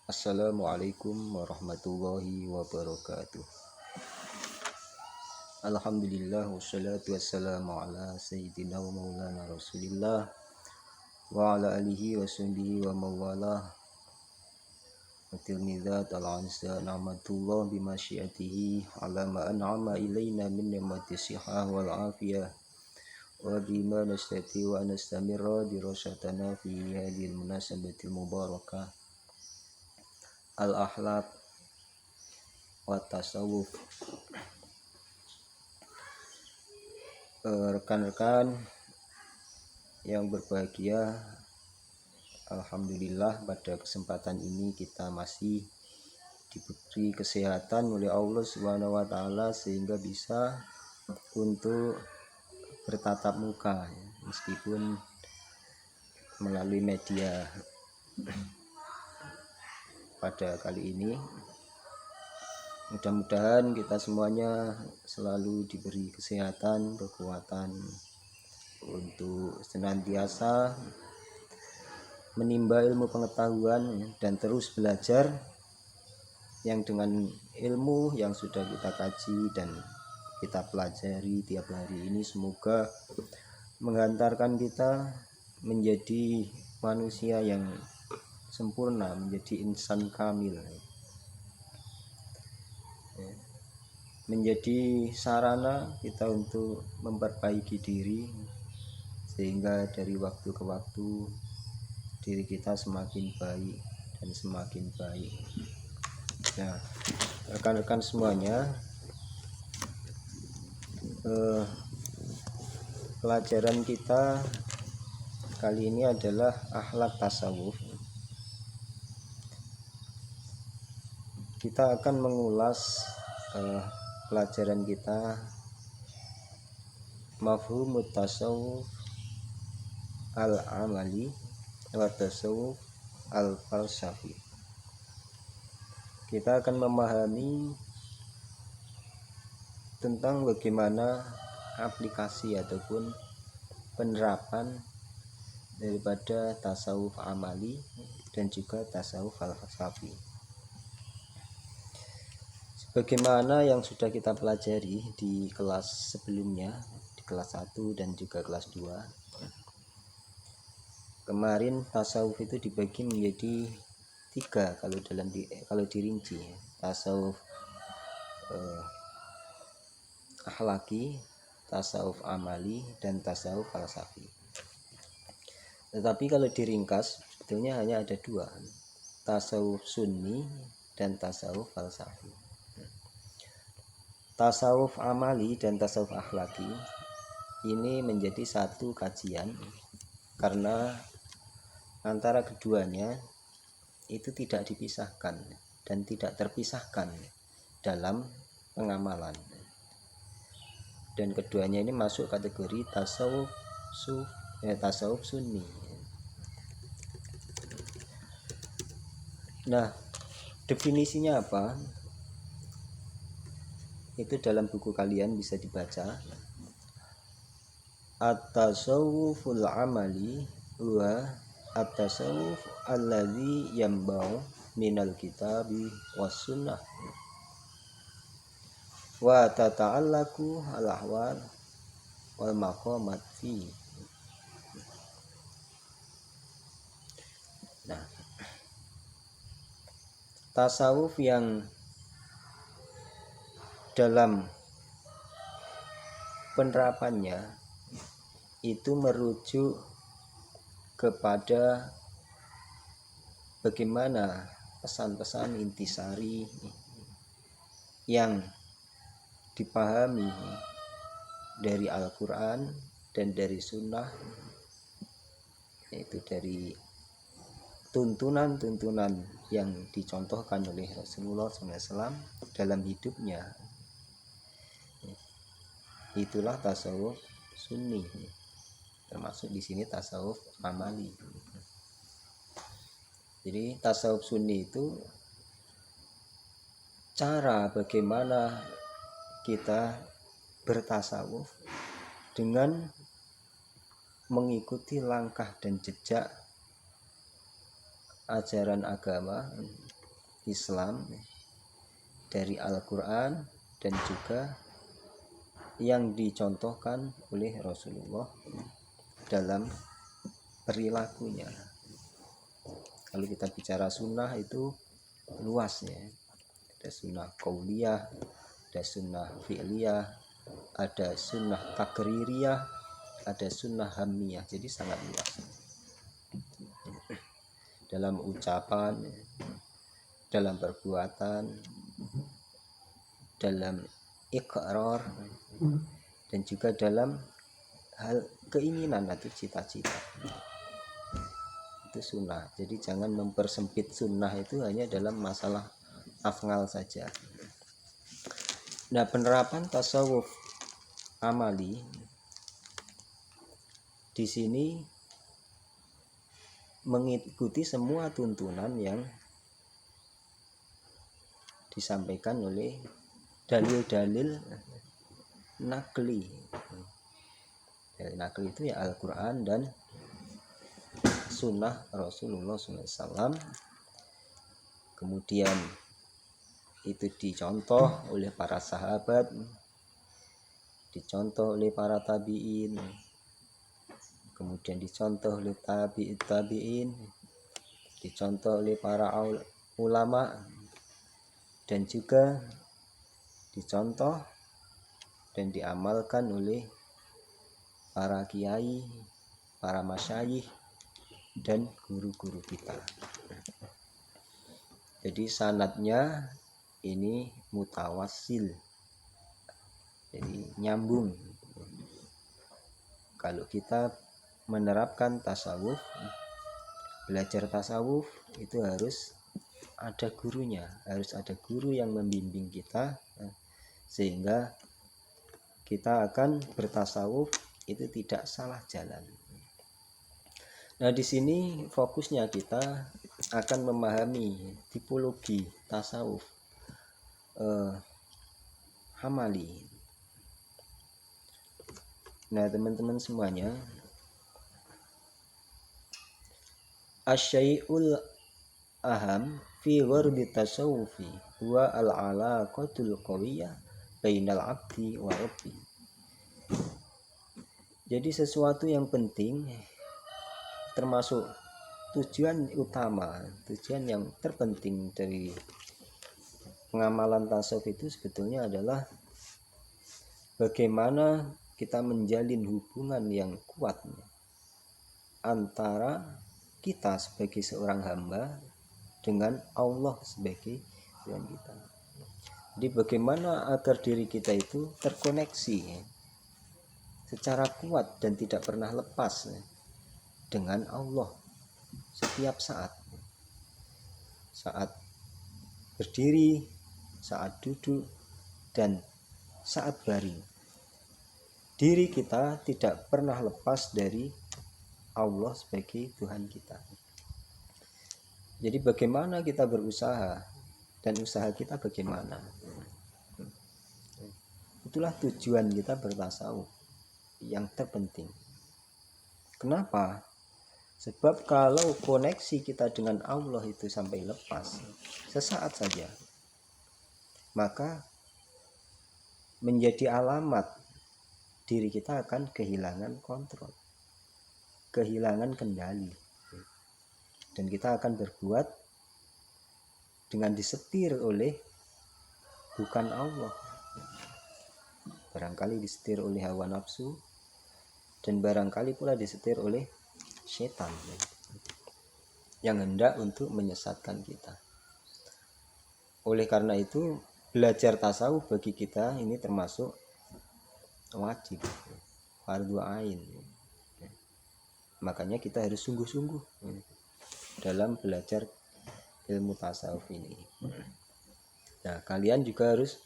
Assalamualaikum warahmatullahi wabarakatuh. Alhamdulillah wassalatu wassalamu ala sayyidina wa maulana rasulillah wa ala alihi wa sahbihi wa mawalah wa tirmidhat al-ansa na'matullah bimasyiatihi ala ma an'ama ilayna min ni'mati sihah wal afiyah wa bima nastati wa nastamirra dirasatana fi hadhil munasabatil mubarakah al-akhlaq wa tasawuf. Rekan-rekan yang berbahagia, alhamdulillah pada kesempatan ini kita masih diberi kesehatan oleh Allah Subhanahu wa taala sehingga bisa untuk bertatap muka meskipun melalui media. Pada kali ini mudah-mudahan kita semuanya selalu diberi kesehatan, kekuatan untuk senantiasa menimba ilmu pengetahuan dan terus belajar yang dengan ilmu yang sudah kita kaji dan kita pelajari tiap hari ini semoga menghantarkan kita menjadi manusia yang sempurna, menjadi insan kamil, menjadi sarana kita untuk memperbaiki diri sehingga dari waktu ke waktu diri kita semakin baik dan semakin baik. Nah, rekan-rekan semuanya, pelajaran kita kali ini adalah akhlak tasawuf. Kita akan mengulas pelajaran kita mafhumut tasawuf al-amali wa tasawuf al-falsafi. Kita akan memahami tentang bagaimana aplikasi ataupun penerapan daripada tasawuf amali dan juga tasawuf falsafi. Bagaimana yang sudah kita pelajari di kelas sebelumnya, di kelas 1 dan juga kelas 2. Kemarin tasawuf itu dibagi menjadi 3 kalau dirinci. Tasawuf akhlaki, tasawuf amali, dan tasawuf falsafi. Tetapi kalau diringkas sebetulnya hanya ada 2, tasawuf sunni dan tasawuf falsafi. Tasawuf amali dan tasawuf akhlaki ini menjadi satu kajian karena antara keduanya itu tidak dipisahkan dan tidak terpisahkan dalam pengamalan. Dan keduanya ini masuk kategori tasawuf sunni. Nah, definisinya apa? Itu dalam buku kalian bisa dibaca. At-tasawuful amali wa at-tasawuf alladzi yambau minal kitabi was sunnah wa tata'allaku al-ahwal wal maqamat fi. Nah, tasawuf yang dalam penerapannya itu merujuk kepada bagaimana pesan-pesan intisari yang dipahami dari Al-Quran dan dari Sunnah, yaitu dari tuntunan-tuntunan yang dicontohkan oleh Rasulullah SAW dalam hidupnya. Itulah tasawuf sunni, termasuk di sini tasawuf amali. Jadi tasawuf sunni itu cara bagaimana kita bertasawuf dengan mengikuti langkah dan jejak ajaran agama Islam dari Al-Quran dan juga yang dicontohkan oleh Rasulullah dalam perilakunya. Kalau kita bicara sunnah itu luas ya. Ada sunnah qauliyah, ada sunnah fi'liyah, ada sunnah takririyah, ada sunnah hamiyah. Jadi sangat luas. Dalam ucapan, dalam perbuatan, dalam iqrar, dan juga dalam hal keinginan atau cita-cita. Itu sunnah. Jadi jangan mempersempit sunnah itu hanya dalam masalah afngal saja. Nah, penerapan tasawuf amali di sini mengikuti semua tuntunan yang disampaikan oleh dalil-dalil nakli. Dalil nakli itu ya Al-Quran dan sunnah Rasulullah SAW. Kemudian itu dicontoh oleh para sahabat, dicontoh oleh para tabi'in, kemudian dicontoh oleh tabi'in, dicontoh oleh para ulama, dan juga dicontoh dan diamalkan oleh para kiai, para masyayikh, dan guru-guru kita. Jadi sanadnya ini mutawasil, jadi nyambung. Kalau kita menerapkan tasawuf, belajar tasawuf itu harus ada gurunya, harus ada guru yang membimbing kita, sehingga kita akan bertasawuf itu tidak salah jalan. Nah, di sini fokusnya kita akan memahami tipologi tasawuf amali. Nah, teman-teman semuanya, asyai'ul aham fi ghardi tasawufi huwa al-alaqatul qawiyah bainal abdi wa rabbi. Jadi sesuatu yang penting, termasuk tujuan utama, tujuan yang terpenting dari pengamalan tasawuf itu sebetulnya adalah bagaimana kita menjalin hubungan yang kuat antara kita sebagai seorang hamba dengan Allah sebagai Tuhan kita. Jadi bagaimana agar diri kita itu terkoneksi secara kuat dan tidak pernah lepas dengan Allah setiap saat. Saat berdiri, saat duduk, dan saat baring. Diri kita tidak pernah lepas dari Allah sebagai Tuhan kita. Jadi bagaimana kita berusaha dan usaha kita bagaimana? Itulah tujuan kita bertasawuf yang terpenting. Kenapa? Sebab kalau koneksi kita dengan Allah itu sampai lepas sesaat saja, maka menjadi alamat diri kita akan kehilangan kontrol, kehilangan kendali, dan kita akan berbuat dengan disetir oleh bukan Allah. Barangkali disetir oleh hawa nafsu, dan barangkali pula disetir oleh setan yang hendak untuk menyesatkan kita. Oleh karena itu, belajar tasawuf bagi kita ini termasuk wajib, fardu ain. Makanya kita harus sungguh-sungguh dalam belajar ilmu tasawuf ini. Nah, kalian juga harus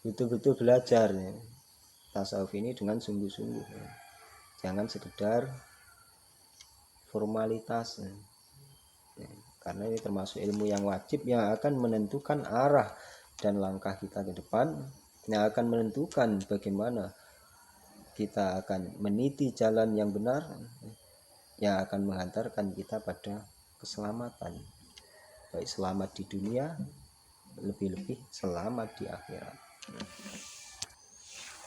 betul-betul belajar tasawuf ini dengan sungguh-sungguh. Jangan sekedar formalitas, karena ini termasuk ilmu yang wajib yang akan menentukan arah dan langkah kita ke depan, yang akan menentukan bagaimana kita akan meniti jalan yang benar, yang akan menghantarkan kita pada keselamatan, baik selamat di dunia, lebih-lebih selamat di akhirat.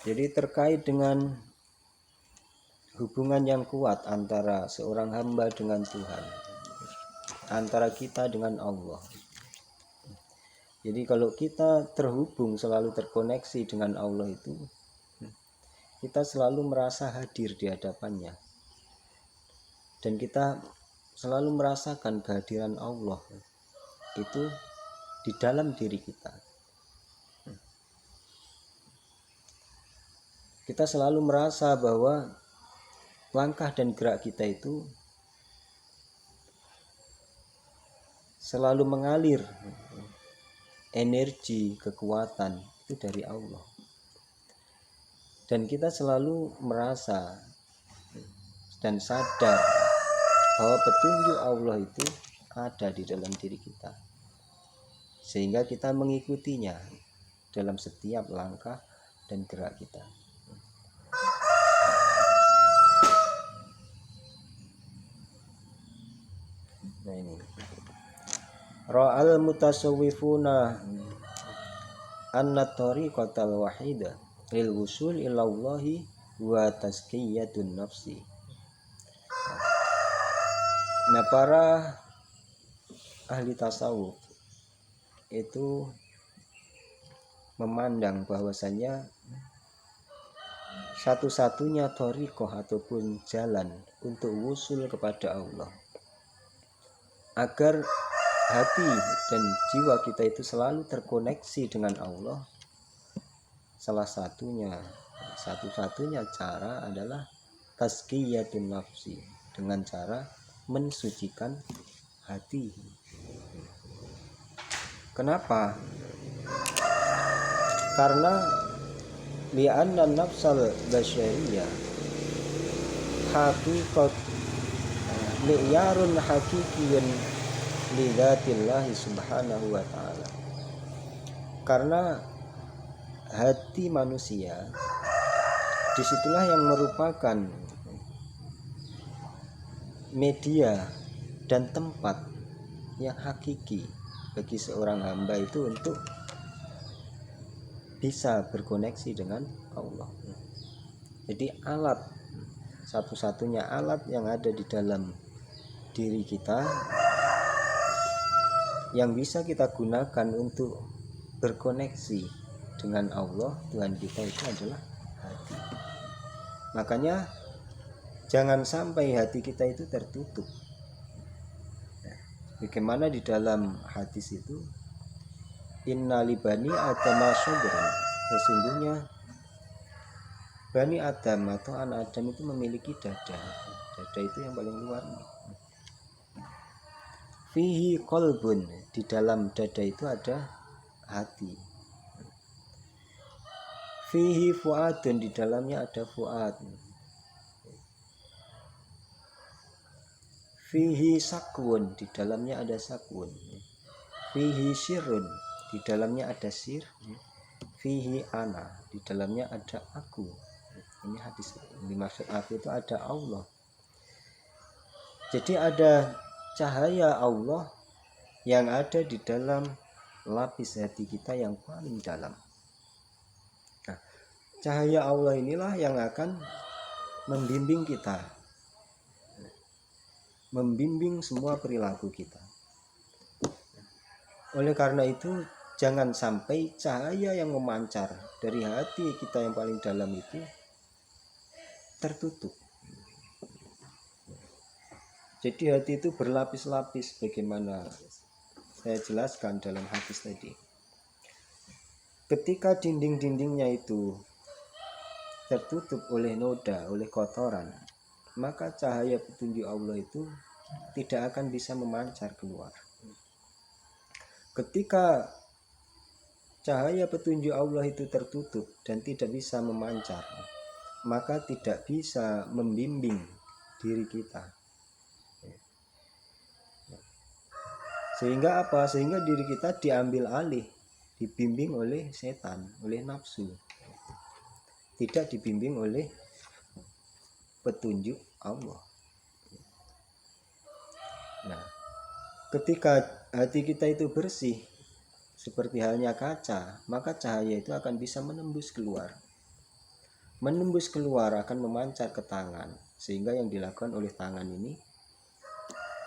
Jadi terkait dengan hubungan yang kuat antara seorang hamba dengan Tuhan, antara kita dengan Allah. Jadi kalau kita terhubung, selalu terkoneksi dengan Allah itu, kita selalu merasa hadir di hadapannya. Dan kita selalu merasakan kehadiran Allah itu di dalam diri kita. Kita selalu merasa bahwa langkah dan gerak kita itu selalu mengalir energi, kekuatan itu dari Allah. Dan kita selalu merasa dan sadar bahwa petunjuk Allah itu ada di dalam diri kita, sehingga kita mengikutinya dalam setiap langkah dan gerak kita. Nah ini, ra'al mutasawwifuna anna tariqatal wahida lil wusul ilallahi wa tazkiyatun nafsi. Nah, para ahli tasawuf itu memandang bahwasanya satu-satunya thariqah ataupun jalan untuk wusul kepada Allah, agar hati dan jiwa kita itu selalu terkoneksi dengan Allah, satu-satunya cara adalah tazkiyatun nafsi, dengan cara mensucikan hati. Kenapa? Karena li'anna nafsal basyariyah haqiqat mi'yarun haqiqiyyun li dzatillahi subhanahu wa ta'ala. Karena hati manusia disitulah yang merupakan media dan tempat yang hakiki bagi seorang hamba itu untuk bisa berkoneksi dengan Allah. Jadi satu-satunya alat yang ada di dalam diri kita yang bisa kita gunakan untuk berkoneksi dengan Allah, Tuhan kita, itu adalah hati. Makanya jangan sampai hati kita itu tertutup. Bagaimana di dalam hadis itu, inna li bani adam syubran, sesungguhnya Bani Adam atau anak Adam itu memiliki dada. Dada itu yang paling luar. Fihi qalbun, di dalam dada itu ada hati. Fihi fuadun, di dalamnya ada fuad. Fihi sakwun, di dalamnya ada sakwun. Fihi sirun, di dalamnya ada sir. Fihi ana, di dalamnya ada aku. Ini hadis, yang dimaksud aku itu ada Allah. Jadi ada cahaya Allah yang ada di dalam lapis hati kita yang paling dalam. Nah, cahaya Allah inilah yang akan membimbing kita, membimbing semua perilaku kita. Oleh karena itu, jangan sampai cahaya yang memancar dari hati kita yang paling dalam itu tertutup. Jadi hati itu berlapis-lapis, bagaimana saya jelaskan dalam hadis tadi. Ketika dinding-dindingnya itu tertutup oleh noda, oleh kotoran, maka cahaya petunjuk Allah itu tidak akan bisa memancar keluar. Ketika cahaya petunjuk Allah itu tertutup dan tidak bisa memancar, maka tidak bisa membimbing diri kita. Sehingga apa? Sehingga diri kita diambil alih, dibimbing oleh setan, oleh nafsu. Tidak dibimbing oleh petunjuk Allah. Nah, ketika hati kita itu bersih seperti halnya kaca, maka cahaya itu akan bisa menembus keluar. Menembus keluar akan memancar ke tangan, sehingga yang dilakukan oleh tangan ini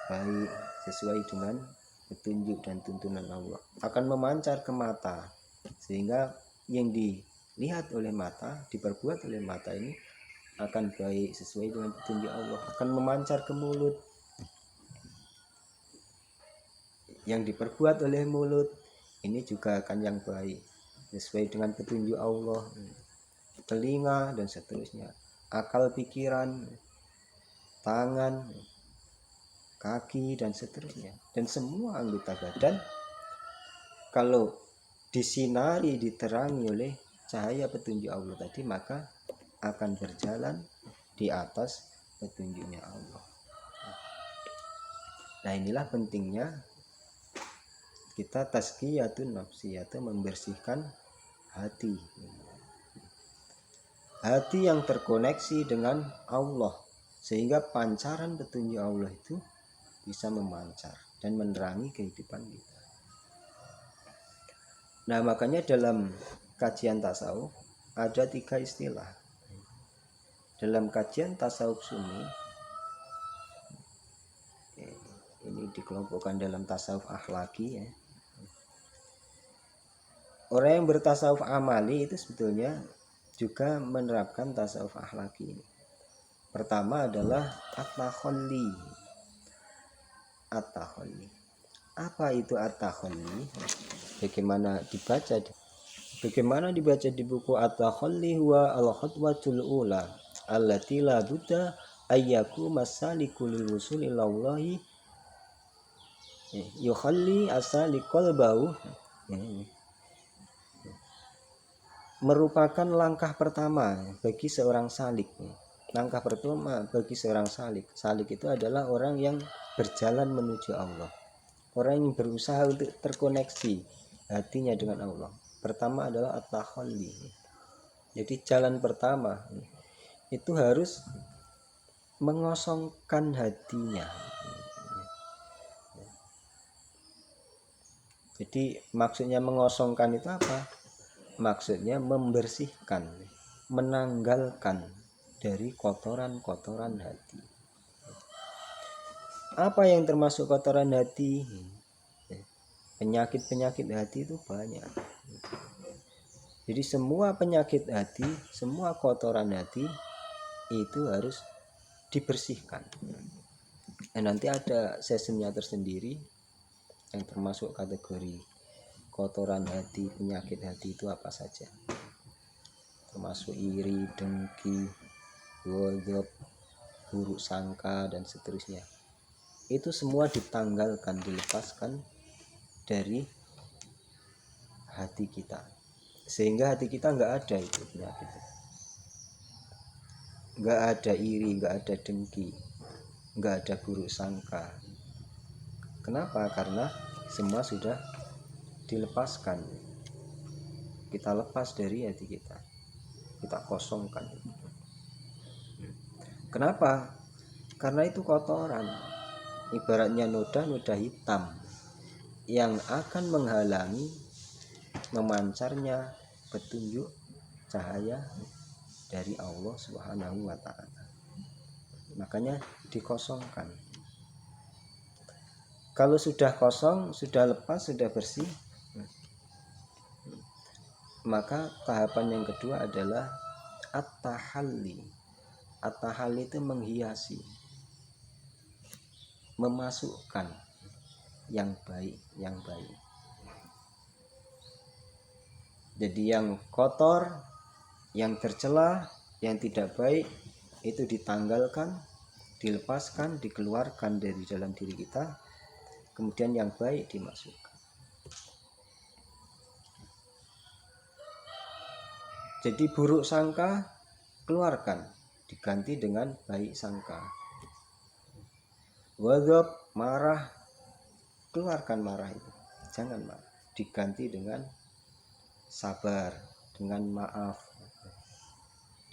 baik sesuai dengan petunjuk dan tuntunan Allah. Akan memancar ke mata, sehingga yang dilihat oleh mata, diperbuat oleh mata ini akan baik sesuai dengan petunjuk Allah. Akan memancar ke mulut, yang diperbuat oleh mulut ini juga akan yang baik sesuai dengan petunjuk Allah. Telinga dan seterusnya, akal pikiran, tangan, kaki dan seterusnya, dan semua anggota badan kalau disinari, diterangi oleh cahaya petunjuk Allah tadi, maka akan berjalan di atas petunjuknya Allah. Nah, inilah pentingnya kita tazkiyatun nafsi, atau membersihkan hati. Hati yang terkoneksi dengan Allah, sehingga pancaran petunjuk Allah itu bisa memancar dan menerangi kehidupan kita. Nah, makanya dalam kajian tasawuf ada 3 istilah. Dalam kajian tasawuf sunni, ini dikelompokkan dalam tasawuf akhlaki ya. Orang yang bertasawuf amali itu sebetulnya juga menerapkan tasawuf akhlaki ini. Pertama adalah at-takhalli. At-takhalli. Apa itu at-takhalli? Bagaimana dibaca di buku at-takhalli huwa al-khatwatul ula allati la budda ayyaku masalikul wusul ilallahi yukhalli asalikal bau, merupakan langkah pertama bagi seorang salik. Langkah pertama bagi seorang salik. Salik itu adalah orang yang berjalan menuju Allah, orang yang berusaha untuk terkoneksi hatinya dengan Allah. Pertama adalah at-takhalli. Jadi jalan pertama itu harus mengosongkan hatinya. Jadi maksudnya mengosongkan itu apa? Maksudnya membersihkan, menanggalkan dari kotoran-kotoran hati. Apa yang termasuk kotoran hati? Penyakit-penyakit hati itu banyak. Jadi semua penyakit hati, semua kotoran hati itu harus dibersihkan. Dan nanti ada sesinya tersendiri yang termasuk kategori kotoran hati, penyakit hati itu apa saja. Termasuk iri, dengki, ghadab, buruk sangka dan seterusnya. Itu semua ditanggalkan, dilepaskan dari hati kita, sehingga hati kita nggak ada itu penyakit, nggak ada iri, nggak ada dengki, nggak ada buruk sangka. Kenapa? Karena semua sudah dilepaskan. Kita lepas dari hati kita, kita kosongkan. Kenapa? Karena itu kotoran, ibaratnya noda hitam yang akan menghalangi memancarnya petunjuk cahaya dari Allah Subhanahu wa ta'ala. Makanya dikosongkan. Kalau sudah kosong, sudah lepas, sudah bersih, maka tahapan yang kedua adalah at-tahalli. At-tahalli itu menghiasi, memasukkan yang baik. Jadi yang kotor, yang tercela, yang tidak baik itu ditanggalkan, dilepaskan, dikeluarkan dari dalam diri kita. Kemudian yang baik dimasukkan. Jadi buruk sangka keluarkan, diganti dengan baik sangka. Ghadab, marah, keluarkan marah itu, jangan marah, diganti dengan sabar, dengan maaf,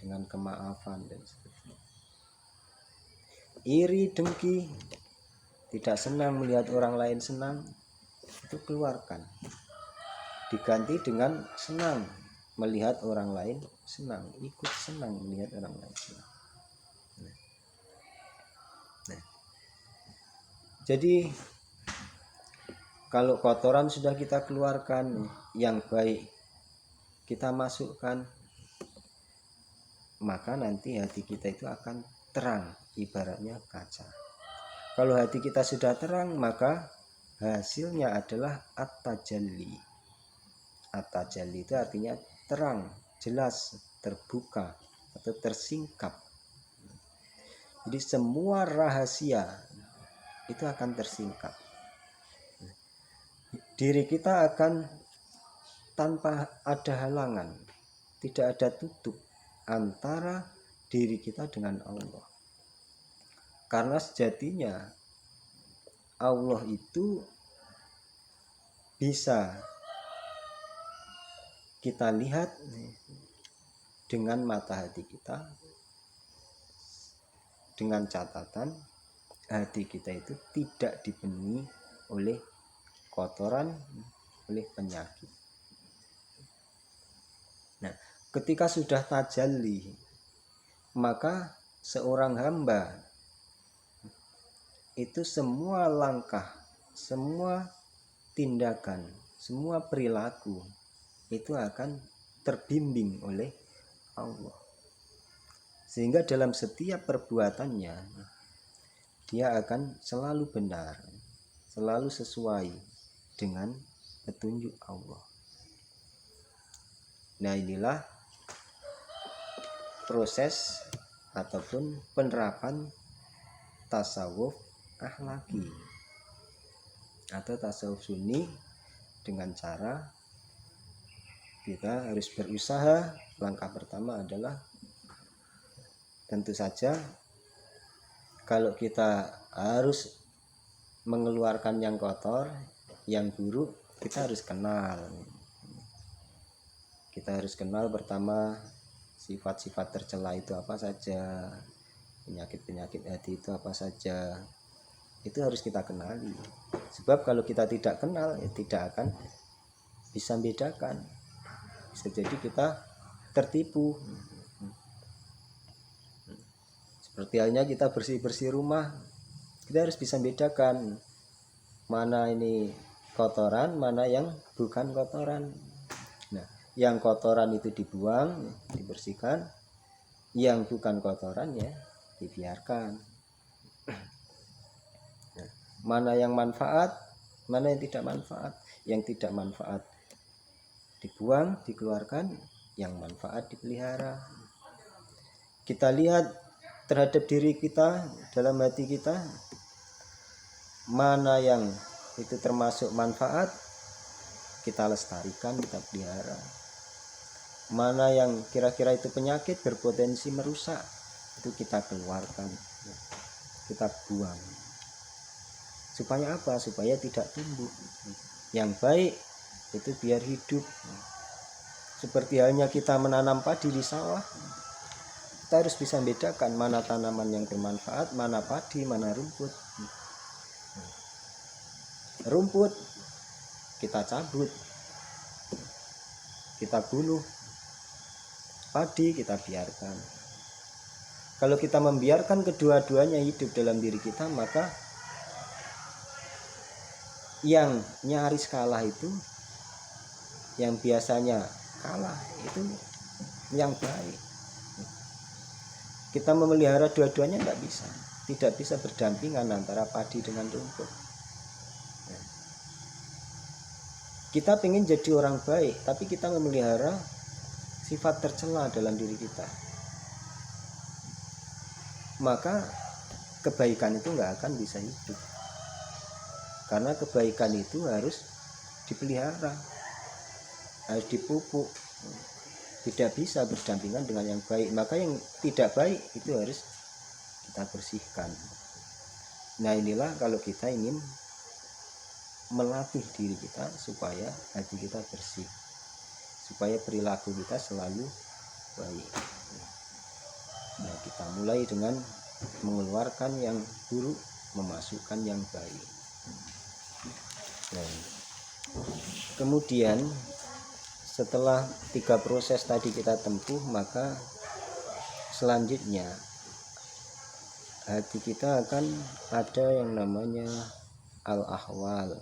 dengan kemaafan dan sebagainya. Iri, dengki tidak senang melihat orang lain senang, itu keluarkan. Diganti dengan senang melihat orang lain senang, ikut senang melihat orang lain senang. Nah, jadi kalau kotoran sudah kita keluarkan, yang baik kita masukkan, maka nanti hati kita itu akan terang, ibaratnya kaca. Kalau hati kita sudah terang, maka hasilnya adalah at-tajalli. At-tajalli itu artinya terang, jelas, terbuka atau tersingkap. Jadi semua rahasia itu akan tersingkap. Diri kita akan tanpa ada halangan, tidak ada tutup antara diri kita dengan Allah. Karena sejatinya Allah itu bisa kita lihat dengan mata hati kita, dengan catatan hati kita itu tidak dipenuhi oleh kotoran, oleh penyakit. Nah, ketika sudah tajalli, maka seorang hamba itu semua langkah, semua tindakan, semua perilaku itu akan terbimbing oleh Allah. Sehingga dalam setiap perbuatannya dia akan selalu benar, selalu sesuai dengan petunjuk Allah. Nah, inilah proses ataupun penerapan tasawuf akhlaki atau tasawuf sunni, dengan cara kita harus berusaha. Langkah pertama adalah tentu saja kalau kita harus mengeluarkan yang kotor, yang buruk, kita harus kenal. Kita harus kenal pertama sifat-sifat tercela itu apa saja, penyakit-penyakit hati itu apa saja. Itu harus kita kenali. Sebab kalau kita tidak kenal, ya tidak akan bisa membedakan. Bisa jadi kita tertipu. Seperti halnya kita bersih-bersih rumah, kita harus bisa membedakan mana ini kotoran, mana yang bukan kotoran. Nah, yang kotoran itu dibuang, dibersihkan. Yang bukan kotoran ya dibiarkan. Nah, mana yang manfaat, mana yang tidak manfaat. Yang tidak manfaat dibuang, dikeluarkan. Yang manfaat dipelihara. Kita lihat terhadap diri kita, dalam hati kita, mana yang itu termasuk manfaat, kita lestarikan, kita pelihara. Mana yang kira-kira itu penyakit, berpotensi merusak, itu kita keluarkan, kita buang. Supaya apa? Supaya tidak tumbuh. Yang baik itu biar hidup. Seperti halnya kita menanam padi di sawah, kita harus bisa membedakan mana tanaman yang bermanfaat, mana padi, mana rumput. Rumput kita cabut, kita bunuh. Padi kita biarkan. Kalau kita membiarkan kedua-duanya hidup dalam diri kita, maka yang nyaris kalah itu, yang biasanya kalah itu yang baik. Kita memelihara dua-duanya tidak bisa berdampingan antara padi dengan rumput. Kita ingin jadi orang baik, tapi kita memelihara sifat tercela dalam diri kita, maka kebaikan itu nggak akan bisa hidup. Karena kebaikan itu harus dipelihara, harus dipupuk, tidak bisa berdampingan dengan yang baik. Maka yang tidak baik itu harus kita bersihkan. Nah, inilah kalau kita ingin melatih diri kita supaya hati kita bersih, supaya perilaku kita selalu baik. Nah, kita mulai dengan mengeluarkan yang buruk, memasukkan yang baik. Nah, kemudian setelah 3 proses tadi kita tempuh, maka selanjutnya hati kita akan ada yang namanya al-ahwal.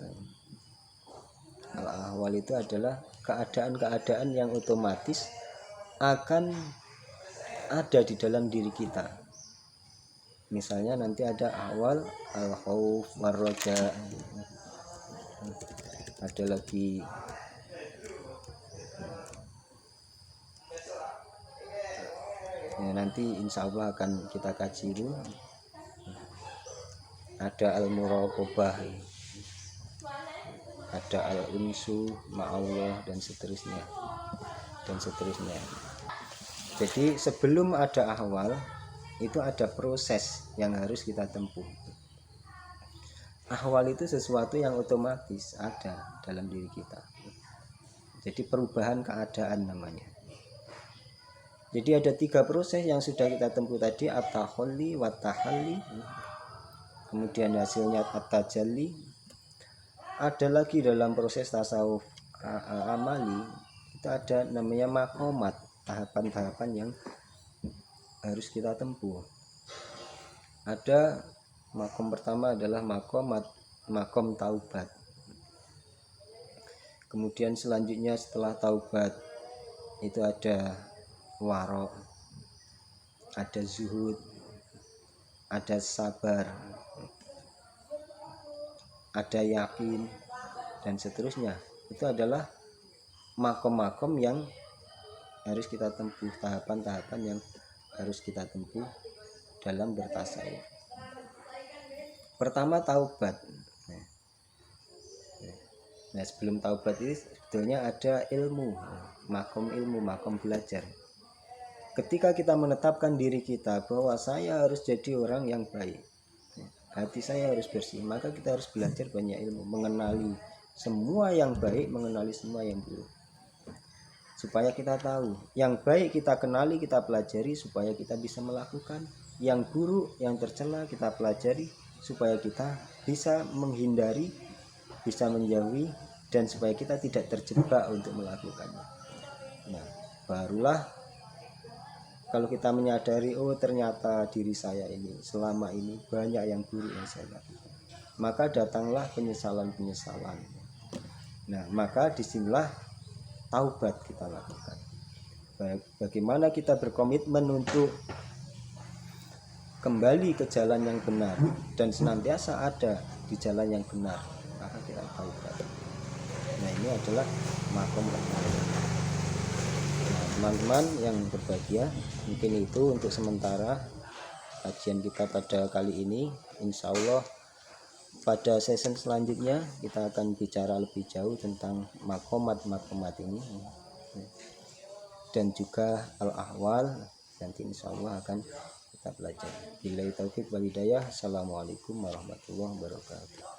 Al-ahwal itu adalah keadaan-keadaan yang otomatis akan ada di dalam diri kita. Misalnya nanti ada ahwal al-khauf war-raja, ada lagi ya, nanti insya Allah akan kita kaji dulu. Ada al-muraqabah, ada al-unsu ma'allah, dan seterusnya. Jadi sebelum ada ahwal itu ada proses yang harus kita tempuh. Ahwal itu sesuatu yang otomatis ada dalam diri kita. Jadi perubahan keadaan namanya. Jadi ada 3 proses yang sudah kita tempuh tadi, at-takhalli wat-tahalli, kemudian hasilnya at-tajalli. Ada lagi dalam proses tasawuf amali itu ada namanya maqamat, tahapan-tahapan yang harus kita tempuh. Ada makom pertama adalah makom taubat. Kemudian selanjutnya setelah taubat itu ada waro, ada zuhud, ada sabar, ada yakin, dan seterusnya. Itu adalah makom-makom yang harus kita tempuh, tahapan-tahapan yang harus kita tempuh dalam bertasawuf. Pertama taubat. Nah, sebelum taubat ini sebetulnya ada ilmu, makom belajar. Ketika kita menetapkan diri kita bahwa saya harus jadi orang yang baik, hati saya harus bersih, maka kita harus belajar banyak ilmu, mengenali semua yang baik, mengenali semua yang buruk, supaya kita tahu yang baik kita kenali, kita pelajari supaya kita bisa melakukan, yang buruk, yang tercela kita pelajari supaya kita bisa menghindari, bisa menjauhi, dan supaya kita tidak terjebak untuk melakukannya. Nah, barulah kalau kita menyadari, oh ternyata diri saya ini selama ini banyak yang buruk yang saya lakukan, maka datanglah penyesalan. Nah, maka disinilah taubat kita lakukan. Bagaimana kita berkomitmen untuk kembali ke jalan yang benar dan senantiasa ada di jalan yang benar, maka kita taubat. Nah, ini adalah makom pertama. Nah, teman-teman yang berbahagia, mungkin itu untuk sementara kajian kita pada kali ini. Insya Allah pada sesi selanjutnya kita akan bicara lebih jauh tentang makomat ini dan juga al-ahwal. Nanti insya Allah akan kita belajar. Billahi taufiq wal hidayah. Assalamualaikum warahmatullahi wabarakatuh.